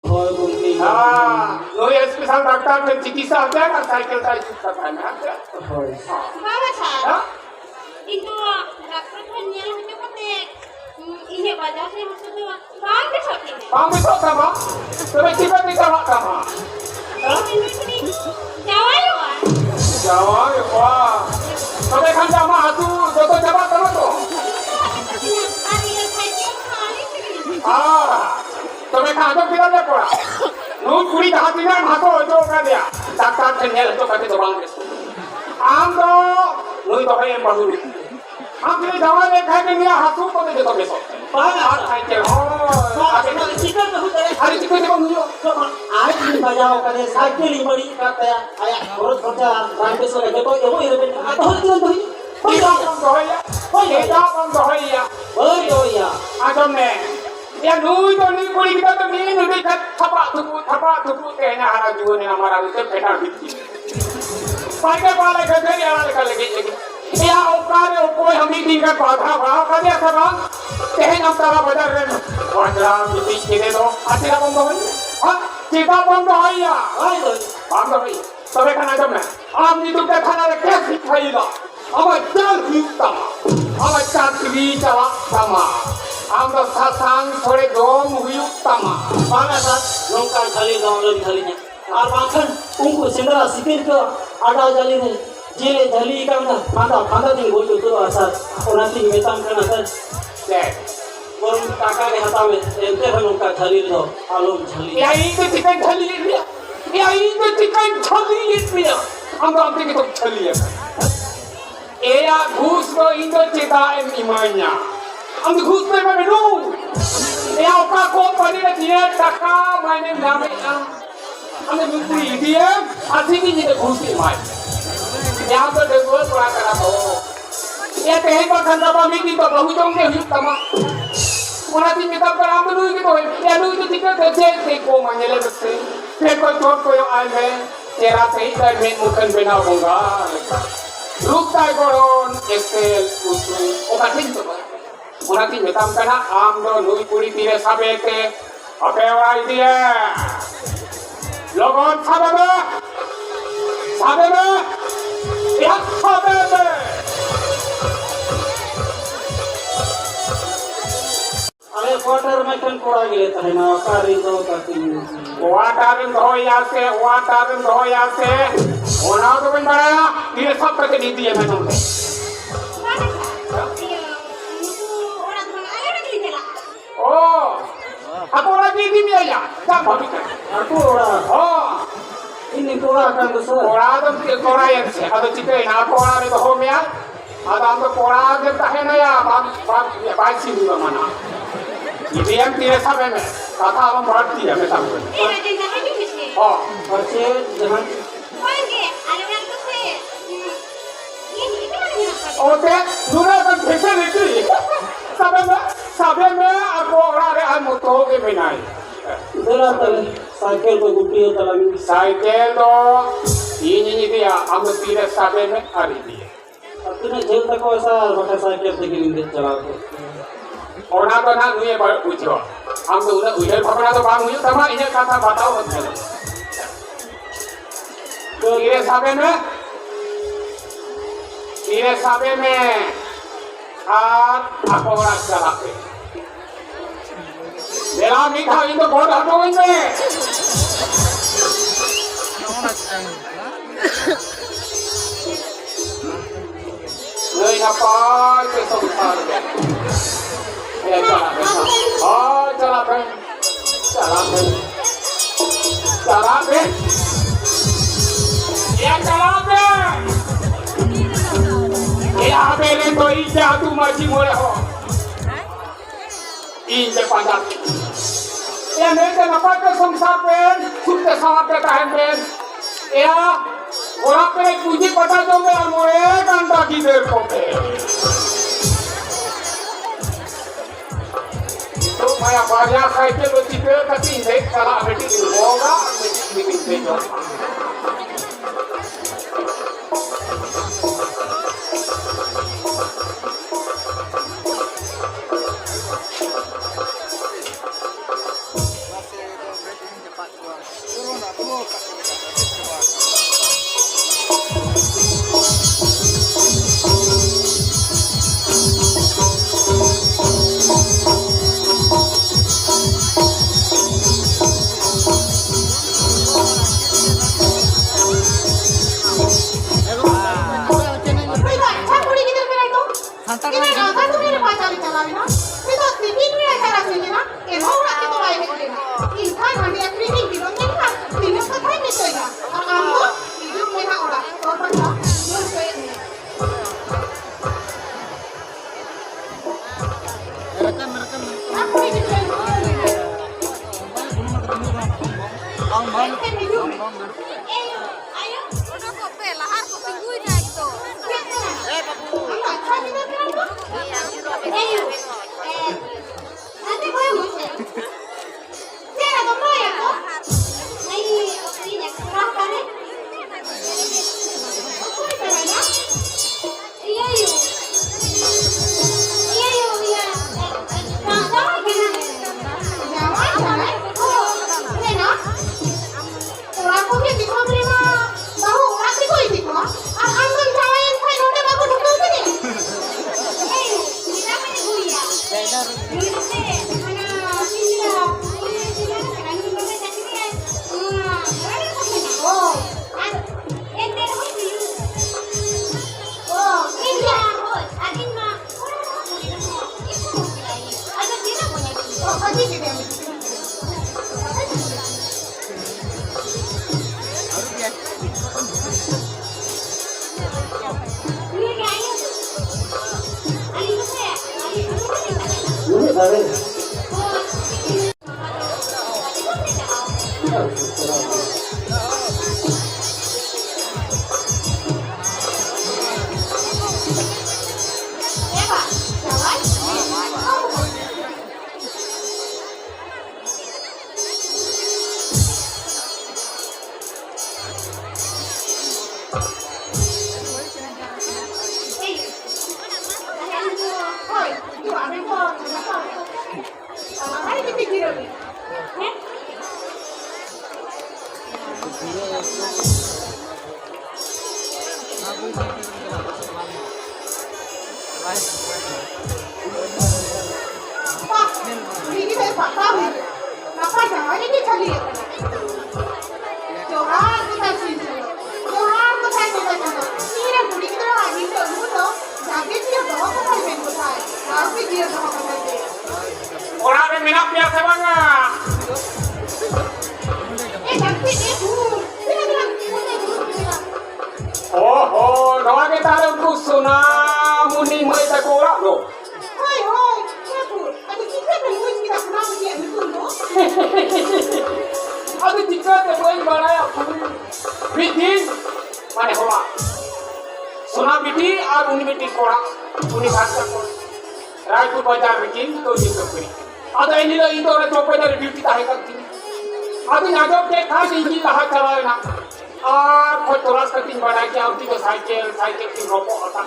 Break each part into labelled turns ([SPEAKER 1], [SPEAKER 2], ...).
[SPEAKER 1] Hoy kunting.
[SPEAKER 2] Noi spesial dokter dan चिकित्सा होता है ना साइकिल का यूज करता है ना
[SPEAKER 1] Hoy.
[SPEAKER 3] Bawa sa. Itu dokter hanya hanya kate ini baca sih maksudnya bang besok ini.
[SPEAKER 2] Bang besok sama तुम्हें कितना निकाला sama
[SPEAKER 3] Ini Jawa ya kan?
[SPEAKER 2] Jawa ya wah तुम्हें kan sama atu joto Jawa sama tu
[SPEAKER 3] Hari ini saya hari ini.
[SPEAKER 2] तुम्हें kan ada kita dia pula nun kuri dah hati kan hato jo kan dia dokter kenyal jo kate tu bang besok am to nun to hai baru am kiri Jawa le khai ke niya hatu ko de to besok
[SPEAKER 1] Bang,
[SPEAKER 2] और cycle
[SPEAKER 1] Bang, chicken में होता है.
[SPEAKER 2] hari chicken जब मुझे
[SPEAKER 1] तो आज भी बजाओ करे साइकिल ही बड़ी करता है. आया बहुत छोटा राम पे सो लगे तो ये वो इधर पे आता है तो ही.
[SPEAKER 2] Kita bang doya, kita bang doya.
[SPEAKER 1] Boy oh ya.
[SPEAKER 2] Adam ne, ya nui to ni kuri kita to ni nui kat thapa tupu tehna hara juo ne हमारा उसे बेटा बिकी. पाइके पाले करते हैं यार निकल लगे. या उपकार है कोई हमी दिन का बाधा भाव कर दिया सब tehन हम तारा बाजार में बाजार बिकी के दो आशीरा बंद होई. हाँ चिता बंद होई या.
[SPEAKER 1] Boy oh.
[SPEAKER 2] बंद होई. सबे खाना जब में आप नी तो क्या खाना रखे सिखाई ला. Ama jal hitam, ama cakri jawa sama, ama sasang sore dom hitam.
[SPEAKER 1] Bang asal longkar jali gaung lagi jalinya. और बाखन उनको सिंदरा सिपिर को आटा जली ने जेले जली का ना माता दिन बोल तो आसार और नाती मेताम करना सर
[SPEAKER 2] Deh,
[SPEAKER 1] और काका के हाथ में एंते हम उनका जली दो आलम जली
[SPEAKER 2] ya itu chicken chali dia, ya itu chicken chali dia. Anda ambil kita chali ya. Ya ghus ko itu cita imanya. Anda ghus pe mana dulu? Ya apa kau pada dia taka mana namanya? Anda mungkin dia, asing ini dia ghus imanya. Ya anda dengar kurang kata tu. Ya tehn bahkan apa mungkin itu bahu jong dia hitam. Mana sih kita perang dulu gitu, ya dulu itu tiga kerja teko manjele betul. Teko chot ko yang ada, cerah sih dan mungkin benar bonggar. Rupa koron Excel usul, obat itu. Mana sih betam karena amdo nui puri tire sabete, apa yang dia? Logon sabete, ya sabete.
[SPEAKER 1] अरे quarter में कन कोड़ा गिरे थे ना कारी दो काती
[SPEAKER 2] Watarin doya se, ona tu pun mana? Dia सब करके दी है मैंने उन्हें.
[SPEAKER 3] Iya, itu orang tua ayah lagi di jalan.
[SPEAKER 2] Oh, apa lagi di ni ya? Tak bagus kan?
[SPEAKER 1] aku orang
[SPEAKER 2] Oh,
[SPEAKER 1] ini कोड़ा kan तो sir
[SPEAKER 2] orang tu orang yang sih, ada cipta ini apa orang itu homia? Ada ambil orang yang tak hendak ya, bang sih di mana? Ini yang tidak sampai me, kata orang berarti ya macam tu.
[SPEAKER 3] Iya, di jalan juga sih.
[SPEAKER 2] Oh,
[SPEAKER 1] और से जहां
[SPEAKER 3] Oh ini, ada orang tu sih. Ini mana yang nak?
[SPEAKER 2] oh deh, dulu kan facility. Sampai me, aku orang yang motor ke mana?
[SPEAKER 1] इधर आता है cycle को गुट्टी होता लगी
[SPEAKER 2] Cycle tu, ini dia, ambil tidak sampai me hari dia.
[SPEAKER 1] अब तूने jail तक ऐसा मोटर साइकिल से गिरिंदे चला तो
[SPEAKER 2] Orang tu nak nuye baru ujian. Am tu udah ujian pernah tu bang ujian sama ini kata batau betul. तो ये साबे में आज आपको रात चला पे मेरा मीठा इन तो बहुत हटो इनमें नहीं apa के संसार में ये चला पे oh चला पे ya चला पे ya beli to ija tu masih boleh ho ija panjang ya mereka apa ke संसार में सुनते sama पे tahan pen ya orang पे puji pata जो में मोए कंटा की देर को पे तो मैं बारिया साइकिल होती पे कभी नहीं चला बेटी होगा बेटी बेटी Orang yang minat biasa banget. Oh, nawa kita ada kusuna muni mai tak orang lo. Ada tiga terbaik balai aku. Bikin mana hola. Suna biti और उन biti कोड़ा उन्हीं भाषा कोड़ा. रायपुर बाजार bikin तो जिसको करी. ada ini lah itu orang coba dari beauty tahu kan sini. Ada yang ada ke khas ini lah cara na. Kau terus keting badai ke auti ke cycle ting rokok atau.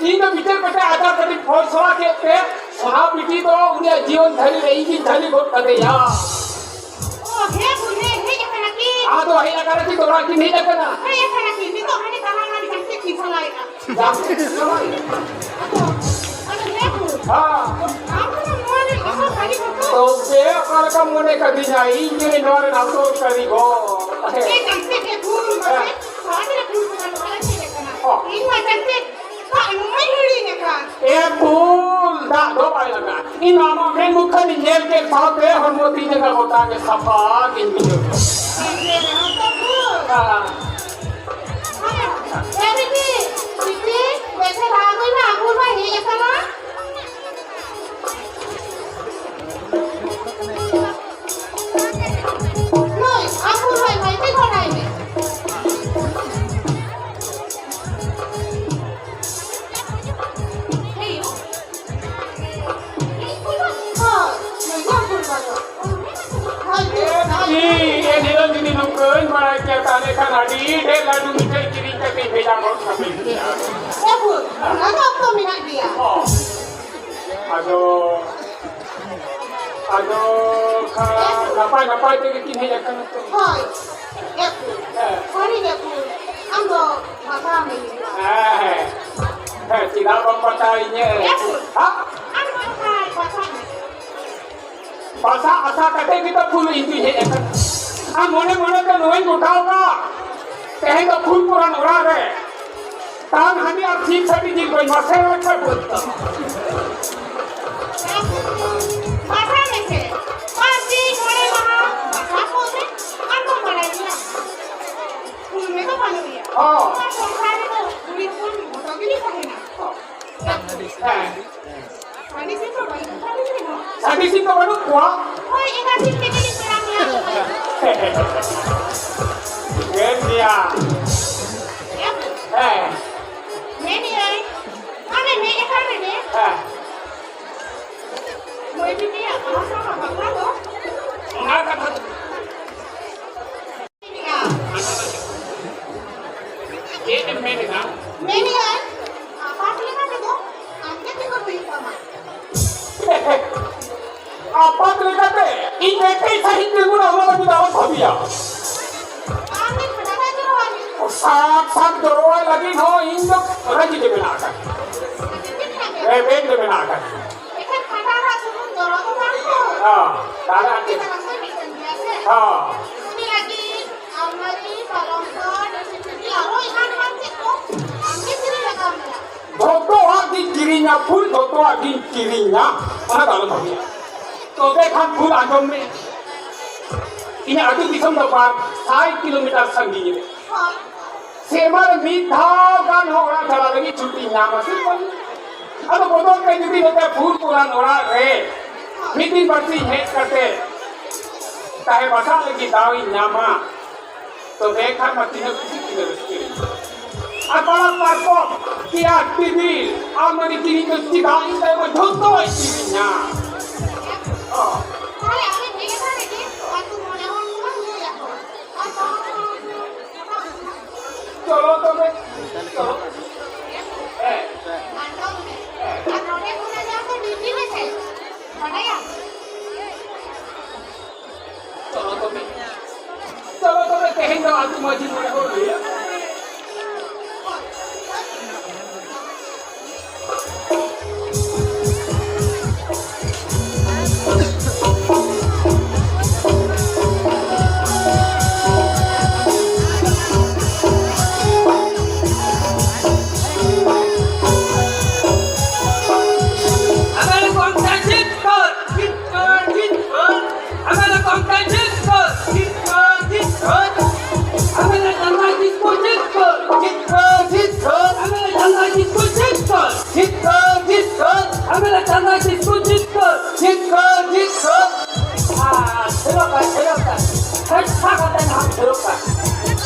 [SPEAKER 2] Ini bikin pada ada keting phone soal ke soal biti tu udah जीवन धरी रही की धरी बहुत कदे या. Aduh, akhirnya karena kita orang ini dah kena. तो बे अगर का मने कदी जाई ये नवर नातो करी गो ए फूल दा दो पाई लगा इन मामा में मुख नि जेल के साथ है हनुमती जगह होता के सफा दिन भी lalu kita kiri kaki beda orang sampai. Aduh, ado napai tege kin heja kana to
[SPEAKER 3] Hoy, Epu. Sorry, Epu. Ando matame.
[SPEAKER 2] tidak mempercayainya
[SPEAKER 3] Epu.
[SPEAKER 2] ha
[SPEAKER 3] Ando matame.
[SPEAKER 2] bahasa asa kate kita phul itu heja kana mone ka noin uthao ka tehe ka phul puran ora re tan hani ar ठीक सभी दिन कोई मसे रखा बोलता
[SPEAKER 3] Matame se. Pasti more maha. Aku se. Ando mararia. Me to palu ya.
[SPEAKER 2] oh
[SPEAKER 3] Sorry to. Puri pun moto gini kahena. Pani se to bani. Pani se no.
[SPEAKER 2] Sadi sing ka banu kwa
[SPEAKER 3] Hoy, eka sih kekeli serang ya.
[SPEAKER 2] gen dia
[SPEAKER 3] Epu.
[SPEAKER 2] eh
[SPEAKER 3] Meni ay. Ane me eka ne. Moi di dia. Masa apa kamu?
[SPEAKER 2] ngaka tha
[SPEAKER 3] Ini ya.
[SPEAKER 2] ye mene na
[SPEAKER 3] Meni ay. Apa sih kan itu? Anda juga beli sama.
[SPEAKER 2] apa terkate ini kai sahitya guna hama di dalam bhabiya
[SPEAKER 3] Anda kenapa jeroani?
[SPEAKER 2] साथ जोड़वा लगी हो इन लोग रज के बिना कर bag के बिना कर
[SPEAKER 3] Eka kata sebelum dorong ke bangku.
[SPEAKER 2] हां दादा के
[SPEAKER 3] Kita langsung bisa biasa.
[SPEAKER 2] हां
[SPEAKER 3] Ini lagi almari, salonkan, dan sini lalu ikan mati kok. Ambil sini ya kamu.
[SPEAKER 2] दोतो आदि गिरिnya फूल दोतो आदि गिरिnya mana dalam bhabiya तो देखा फूल आजम में ini adu disam depan 6 kilometer sanggini में
[SPEAKER 3] Hoy,
[SPEAKER 2] सेमर मीठा गान होगा चला लगी छुट्टी नाम से अब बोलो के जुड़ी होते फूल पुरान होड़ा रे मीटिंग बर्ती है करते चाहे बसा लगी दावी नामा तो देखा मत ने किसी की दृष्टि अपना पापो किया टीवी आमरी की तो चिदाई से वो धोतो है टीवी ना
[SPEAKER 3] kali ini dia kan ini waktu mau lewat pulang dia ya.
[SPEAKER 2] चलो तो मैं चलो
[SPEAKER 3] Anaknya punya jatuh di sini sih. Mana ya?
[SPEAKER 2] चलो तो मैं कहेंगे आज तुम आज मुझे हो लिया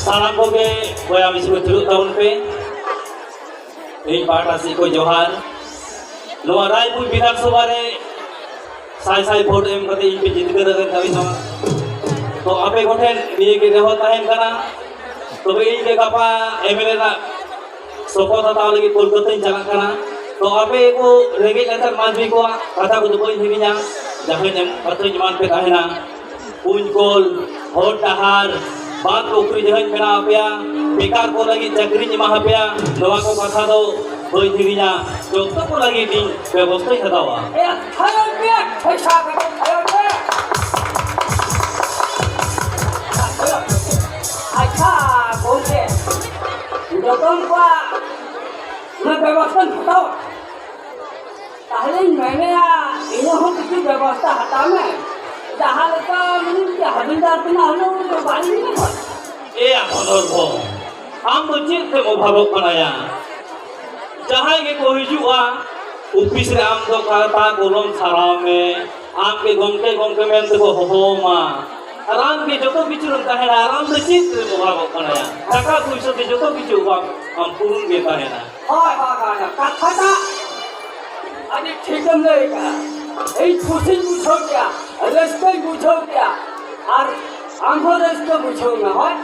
[SPEAKER 1] Salam koge boya misi ko tuluk tahun pe. Ini parta si ko Johan. Loa Raipur Bidhan Sabha re sai vote em kate in pe jit ke ragan kami no. To ape goten niye ke reho tahen kana. To be in ke kapa MLA na sopo ta lagi Kolkata in jalan kana. To ape ko rege letar majbi ko kata ko doi hibinya jahan em patri jaman pe kahena. Punjkol vote dahar बात को उकरी जगह पेना आपया बेकार को लगी चक्री जमा आपया नवा को कथा दो कोई धीरिया जो तो को लगी दिन व्यवस्था ही हटावा
[SPEAKER 2] ए खायो पे पैसा पे खायो पे अच्छा बोलते जो तुम का मैं व्यवस्था हटाओ पहले मैंने ये हो किसी व्यवस्था हटा में जहाँ लगा मैंने हबिलदार पे ना हम लोग बारी नहीं कर
[SPEAKER 1] ए आपनर भो हम तो चित के मुभावक बनाया जहाँ के को हिजुआ ऑफिस रे आम तो खाता कोलम छाड़ा में आम के गमके में तो हो मा आराम के जो तो किछु रहता है आराम से चित के मुभावक बनाया टाका पैसा के जो तो किछु हम पूर्ण देता है ना
[SPEAKER 2] हां कथा अरे ठीक है लेगा এই কোচিং বুঝো क्या রাস্তা বুঝো क्या আর আমার রাস্তা বুঝো না হয়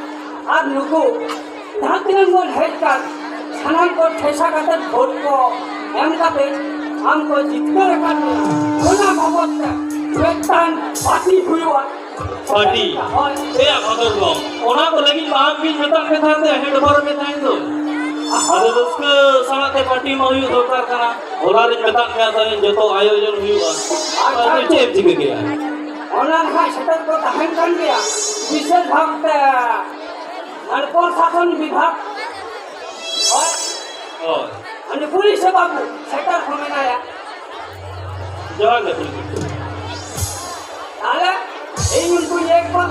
[SPEAKER 2] আর নুকু ধাতিরঙ্গন হেডকার ছানান को ठेसा কাতে ভোট को এম কাতে हमको जितकर काटो कोना भवत Wetan pati huyuan.
[SPEAKER 1] पार्टी ए भदर बम ओना को लगी बाग बीच मेता में था ते हेड भर में था तो अरे उसके साथे पार्टी में हुई दोकार करा होला रे मेता में था जतो आयोजन हुआ और चेप जी गया
[SPEAKER 2] Orang hai setan ko tahan kan dia. Bisel bhag narkor शासन विभाग
[SPEAKER 1] और
[SPEAKER 2] आणि पोलीस बाबू सेटर होमेन आया.
[SPEAKER 1] जवाब दे पुलिस
[SPEAKER 2] आला এই নুনকু একবার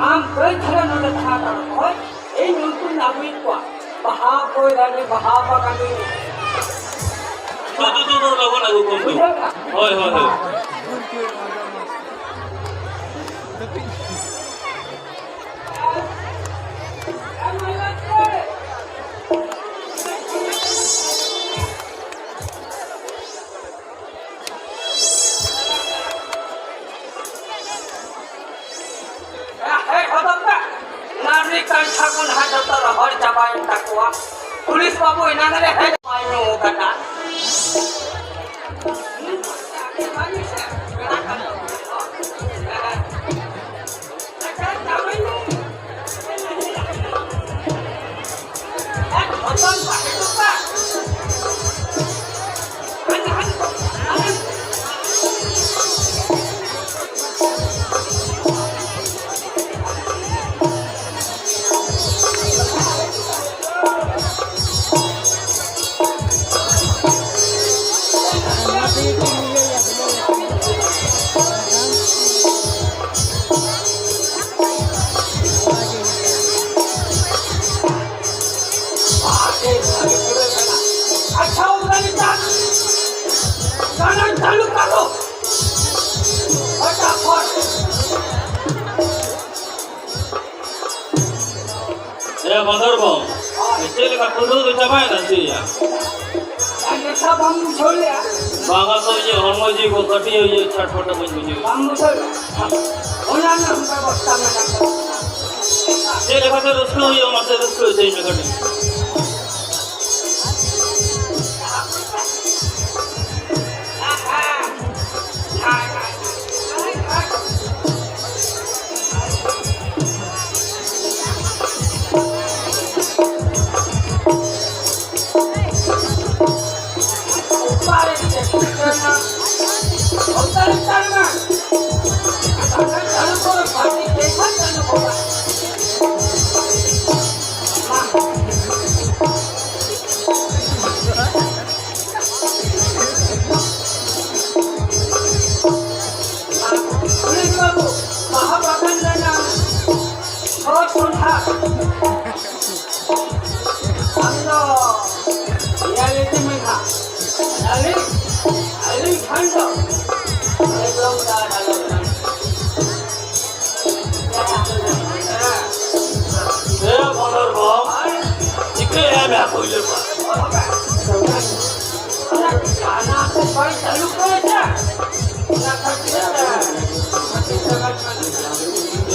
[SPEAKER 2] আম কই ধরে নলে থাকা হয় এই নুনকু নাগুই কোয়া বাহা কই রানে বাহা বাগানি
[SPEAKER 1] तो लगो ना को होय होय होय
[SPEAKER 2] पुलिस बाबू इन्होंने है मायनो कटा अच्छा गाना चालू करो फटाफट
[SPEAKER 1] ए भदर बम चले का खुद तो जमाए ना सिया
[SPEAKER 2] अन्य सब हम छोड़ लिया
[SPEAKER 1] बागा तो ये हनुमान जी को कटी हुई है छटपट बुझ
[SPEAKER 2] हम छोड़ होना ना हमका बस्ता में ना
[SPEAKER 1] चले का तो उसको हुई मत उसको सही में कटी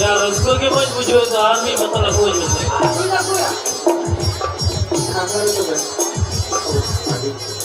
[SPEAKER 1] यार उसको के मत बुझो तो आदमी मतलब हो जाता है